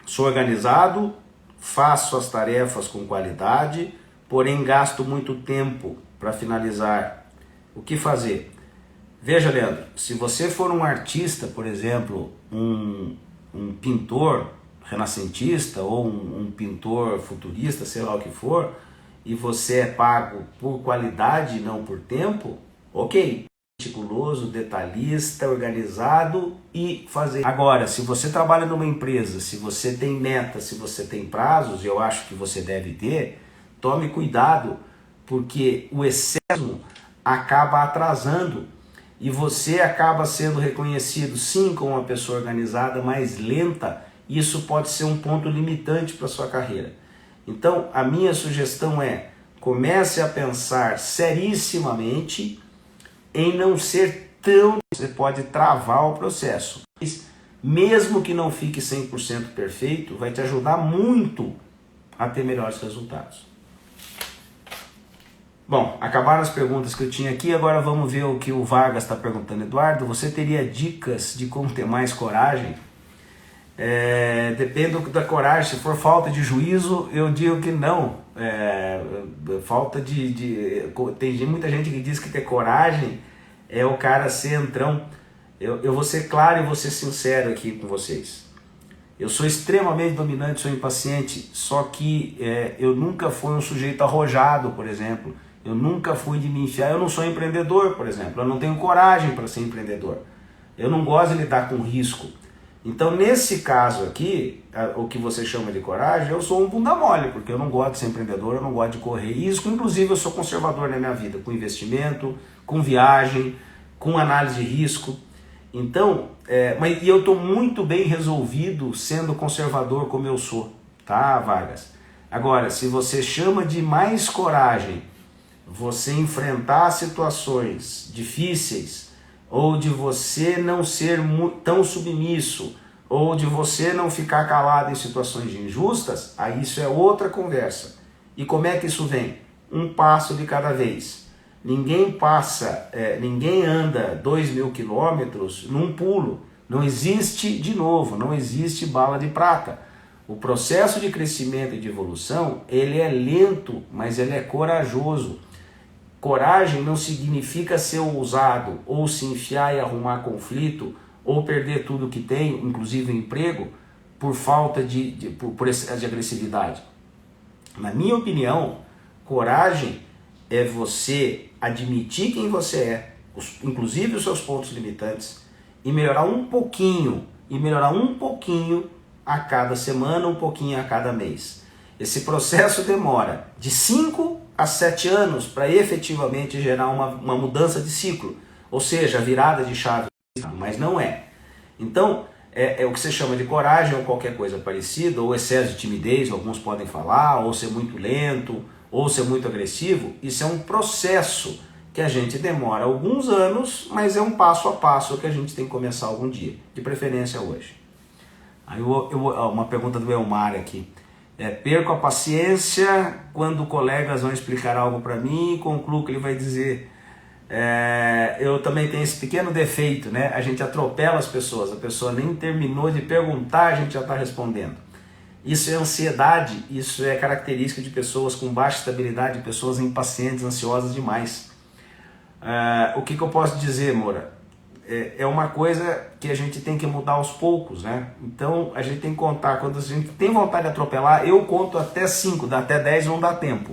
sou organizado, faço as tarefas com qualidade, porém gasto muito tempo para finalizar. O que fazer? Veja, Leandro, se você for um artista, por exemplo, um pintor renascentista ou um pintor futurista, sei lá o que for, e você é pago por qualidade e não por tempo, ok. Meticuloso, detalhista, organizado e fazer. Agora, se você trabalha numa empresa, se você tem metas, se você tem prazos, eu acho que você deve ter, tome cuidado, porque o excesso acaba atrasando e você acaba sendo reconhecido sim como uma pessoa organizada, mas lenta. Isso pode ser um ponto limitante para a sua carreira. Então, a minha sugestão é, comece a pensar serissimamente em não ser tão... Você pode travar o processo. Mesmo que não fique 100% perfeito, vai te ajudar muito a ter melhores resultados. Bom, acabaram as perguntas que eu tinha aqui, agora vamos ver o que o Vargas está perguntando. Eduardo, você teria dicas de como ter mais coragem? Depende da coragem. Se for falta de juízo, eu digo que não. Falta tem muita gente que diz que ter coragem é o cara ser entrão. Eu vou ser claro e vou ser sincero aqui com vocês. Eu sou extremamente dominante, sou impaciente, só que eu nunca fui um sujeito arrojado, por exemplo. Eu nunca fui de me enfiar, eu não sou empreendedor, por exemplo. Eu não tenho coragem para ser empreendedor. Eu não gosto de lidar com risco. Então, nesse caso aqui, o que você chama de coragem, eu sou um bunda mole, porque eu não gosto de ser empreendedor, eu não gosto de correr risco. Inclusive, eu sou conservador na minha vida, com investimento, com viagem, com análise de risco. Então, mas eu estou muito bem resolvido sendo conservador como eu sou, tá, Vargas? Agora, se você chama de mais coragem, você enfrentar situações difíceis, ou de você não ser tão submisso, ou de você não ficar calado em situações injustas, aí isso é outra conversa. E como é que isso vem? Um passo de cada vez. Ninguém ninguém anda 2.000 quilômetros num pulo. Não existe, de novo, não existe bala de prata. O processo de crescimento e de evolução, ele é lento, mas ele é corajoso. Coragem não significa ser ousado, ou se enfiar e arrumar conflito, ou perder tudo que tem, inclusive o emprego, por falta por excesso de agressividade. Na minha opinião, coragem é você admitir quem você é, inclusive os seus pontos limitantes, e melhorar um pouquinho, a cada semana, um pouquinho a cada mês. Esse processo demora de 5 a 7 anos para efetivamente gerar uma mudança de ciclo, ou seja, a virada de chave, mas não é. Então, é o que você chama de coragem ou qualquer coisa parecida, ou excesso de timidez, alguns podem falar, ou ser muito lento, ou ser muito agressivo. Isso é um processo que a gente demora alguns anos, mas é um passo a passo que a gente tem que começar algum dia, de preferência hoje. Aí uma pergunta do Elmar aqui. Perco a paciência quando colegas vão explicar algo para mim e concluo que ele vai dizer... eu também tenho esse pequeno defeito, né? A gente atropela as pessoas, a pessoa nem terminou de perguntar, a gente já está respondendo. Isso é ansiedade, isso é característica de pessoas com baixa estabilidade, pessoas impacientes, ansiosas demais. O que eu posso dizer, Moura? é uma coisa que a gente tem que mudar aos poucos, né? Então a gente tem que contar, quando a gente tem vontade de atropelar, eu conto até 5, até 10 não dá tempo.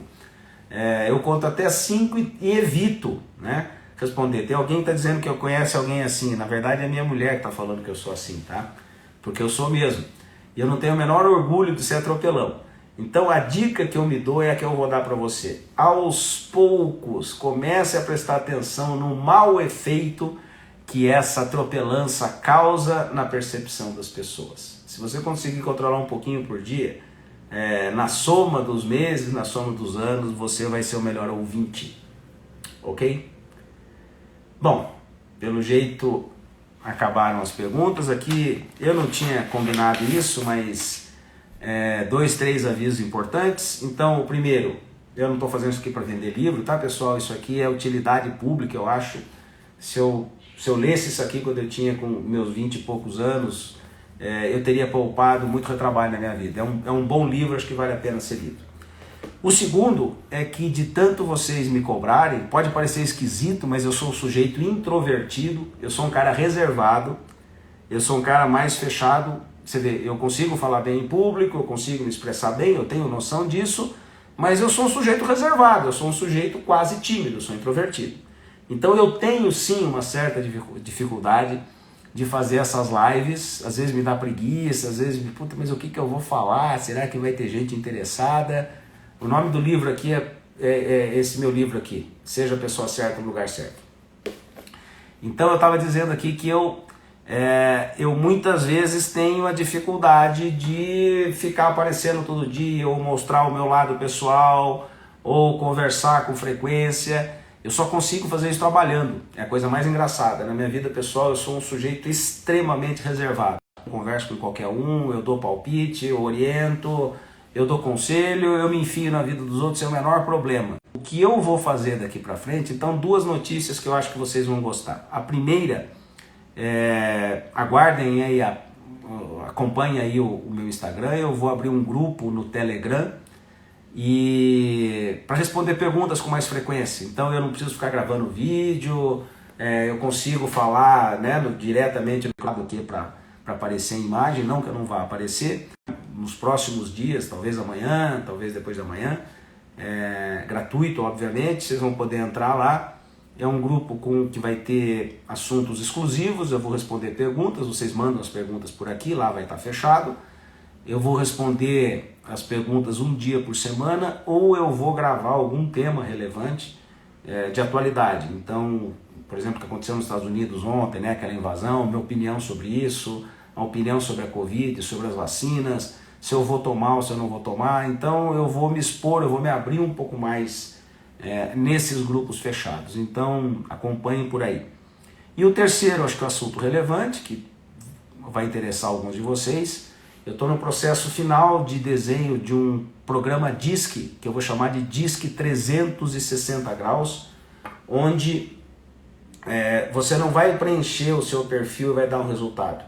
Eu conto até 5 e evito, né, responder. Tem alguém que está dizendo que eu conheço alguém assim, na verdade é minha mulher que está falando que eu sou assim, tá? Porque eu sou mesmo. E eu não tenho o menor orgulho de ser atropelão. Então a dica que eu me dou é a que eu vou dar para você. Aos poucos, comece a prestar atenção no mau efeito que essa atropelança causa na percepção das pessoas. Se você conseguir controlar um pouquinho por dia, na soma dos meses, na soma dos anos, você vai ser o melhor ouvinte. Ok? Bom, pelo jeito acabaram as perguntas aqui. Eu não tinha combinado isso, mas 2, 3 avisos importantes. Então, o primeiro, eu não estou fazendo isso aqui para vender livro, tá, pessoal? Isso aqui é utilidade pública, eu acho. Se eu lesse isso aqui quando eu tinha com meus 20 e poucos anos, eu teria poupado muito retrabalho na minha vida. É um bom livro, acho que vale a pena ser lido. O segundo é que, de tanto vocês me cobrarem, pode parecer esquisito, mas eu sou um sujeito introvertido, eu sou um cara reservado, eu sou um cara mais fechado. Você vê, eu consigo falar bem em público, eu consigo me expressar bem, eu tenho noção disso, mas eu sou um sujeito reservado, eu sou um sujeito quase tímido, eu sou introvertido. Então eu tenho sim uma certa dificuldade de fazer essas lives, às vezes me dá preguiça, às vezes, puta, mas o que eu vou falar? Será que vai ter gente interessada? O nome do livro aqui é esse meu livro aqui, Seja a Pessoa Certa no Lugar Certo. Então eu estava dizendo aqui que eu muitas vezes tenho a dificuldade de ficar aparecendo todo dia, ou mostrar o meu lado pessoal, ou conversar com frequência. Eu só consigo fazer isso trabalhando, é a coisa mais engraçada. Na minha vida pessoal eu sou um sujeito extremamente reservado. Eu converso com qualquer um, eu dou palpite, eu oriento, eu dou conselho, eu me enfio na vida dos outros sem o menor problema. O que eu vou fazer daqui pra frente, então, 2 notícias que eu acho que vocês vão gostar. A primeira, aguardem aí, acompanhem aí o meu Instagram, eu vou abrir um grupo no Telegram e para responder perguntas com mais frequência. Então eu não preciso ficar gravando vídeo, eu consigo falar, né, diretamente no lado aqui para aparecer em imagem, não que eu não vá aparecer nos próximos dias, talvez amanhã, talvez depois de amanhã, gratuito obviamente, vocês vão poder entrar lá. É um grupo que vai ter assuntos exclusivos, eu vou responder perguntas, vocês mandam as perguntas por aqui, lá vai estar fechado. Eu vou responder as perguntas um dia por semana, ou eu vou gravar algum tema relevante de atualidade. Então, por exemplo, o que aconteceu nos Estados Unidos ontem, né, aquela invasão, minha opinião sobre isso, a opinião sobre a Covid, sobre as vacinas, se eu vou tomar ou se eu não vou tomar. Então eu vou me expor, eu vou me abrir um pouco mais nesses grupos fechados. Então acompanhem por aí. E o terceiro, acho que é um assunto relevante, que vai interessar alguns de vocês. Eu estou no processo final de desenho de um programa DISC, que eu vou chamar de DISC 360 graus, onde você não vai preencher o seu perfil e vai dar um resultado.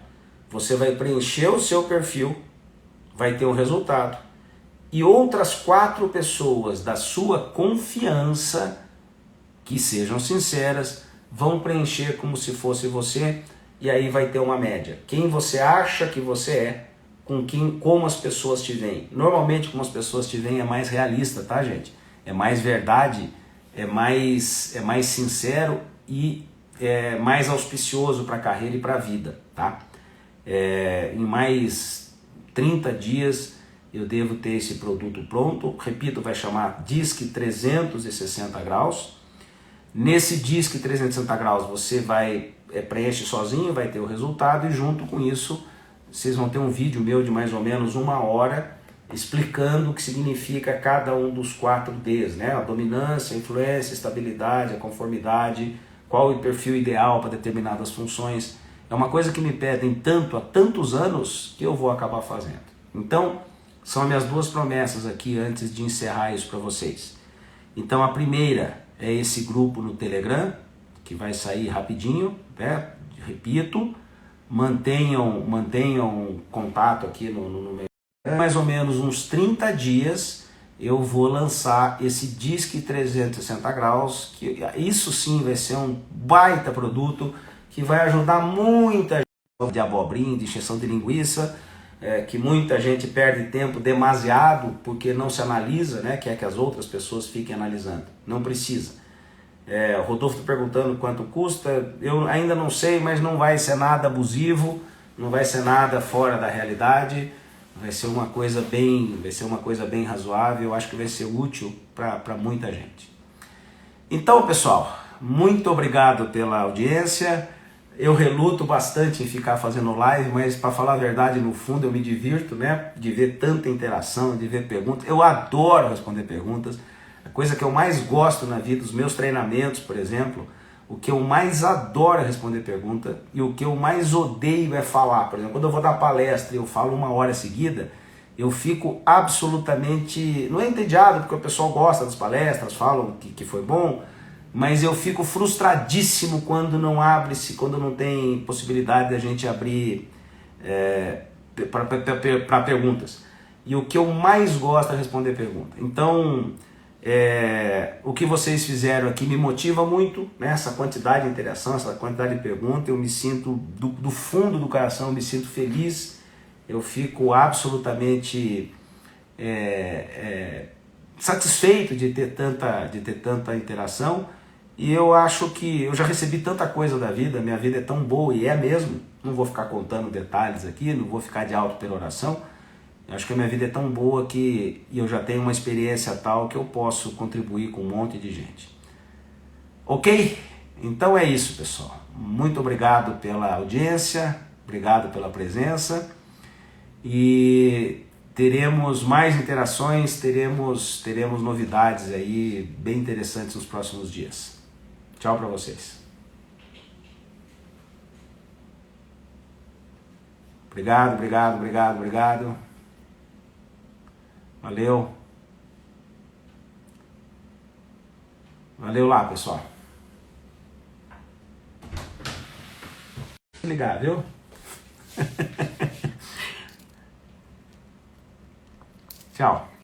Você vai preencher o seu perfil, vai ter um resultado, e outras 4 pessoas da sua confiança, que sejam sinceras, vão preencher como se fosse você, e aí vai ter uma média. Quem você acha que você é, como as pessoas te veem. Normalmente como as pessoas te veem é mais realista, tá, gente? É mais verdade, é mais sincero e é mais auspicioso para a carreira e para a vida, tá? Em mais 30 dias eu devo ter esse produto pronto. Repito, vai chamar DISC 360 graus. Nesse DISC 360 graus você vai preenche sozinho, vai ter o resultado, e junto com isso vocês vão ter um vídeo meu de mais ou menos 1 hora explicando o que significa cada um dos 4 Ds, né? A dominância, a influência, a estabilidade, a conformidade, qual o perfil ideal para determinadas funções. É uma coisa que me pedem há tantos anos que eu vou acabar fazendo. Então, são as minhas 2 promessas aqui antes de encerrar isso para vocês. Então a primeira é esse grupo no Telegram, que vai sair rapidinho, né? Repito, mantenham contato aqui no meu. Mais ou menos uns 30 dias eu vou lançar esse DISC 360 graus, que isso sim vai ser um baita produto, que vai ajudar muita gente de abobrinha, de encheção de linguiça, que muita gente perde tempo demasiado porque não se analisa, né? Quer que as outras pessoas fiquem analisando. Não precisa. O Rodolfo está perguntando quanto custa. Eu ainda não sei, mas não vai ser nada abusivo, não vai ser nada fora da realidade. Vai ser uma coisa bem razoável. Eu acho que vai ser útil para muita gente. Então, pessoal, muito obrigado pela audiência. Eu reluto bastante em ficar fazendo live, mas para falar a verdade, no fundo eu me divirto, né? De ver tanta interação, de ver perguntas. Eu adoro responder perguntas. A coisa que eu mais gosto na vida, os meus treinamentos, por exemplo, o que eu mais adoro é responder pergunta e o que eu mais odeio é falar. Por exemplo, quando eu vou dar palestra e eu falo 1 hora seguida, eu fico absolutamente, não é entediado, porque o pessoal gosta das palestras, falam que foi bom, mas eu fico frustradíssimo quando não abre-se, quando não tem possibilidade de a gente abrir para perguntas. E o que eu mais gosto é responder perguntas. Então, o que vocês fizeram aqui me motiva muito, né? Essa quantidade de interação, essa quantidade de perguntas, eu me sinto, do fundo do coração, eu me sinto feliz, eu fico absolutamente satisfeito de ter tanta interação. E eu acho que eu já recebi tanta coisa da vida, minha vida é tão boa, e é mesmo, não vou ficar contando detalhes aqui, não vou ficar de autoperoração. Eu acho que a minha vida é tão boa que eu já tenho uma experiência tal que eu posso contribuir com um monte de gente. Ok? Então é isso, pessoal. Muito obrigado pela audiência, obrigado pela presença, e teremos mais interações, teremos novidades aí bem interessantes nos próximos dias. Tchau para vocês. Obrigado. Valeu. Valeu lá, pessoal. Vou ligar, viu? Tchau.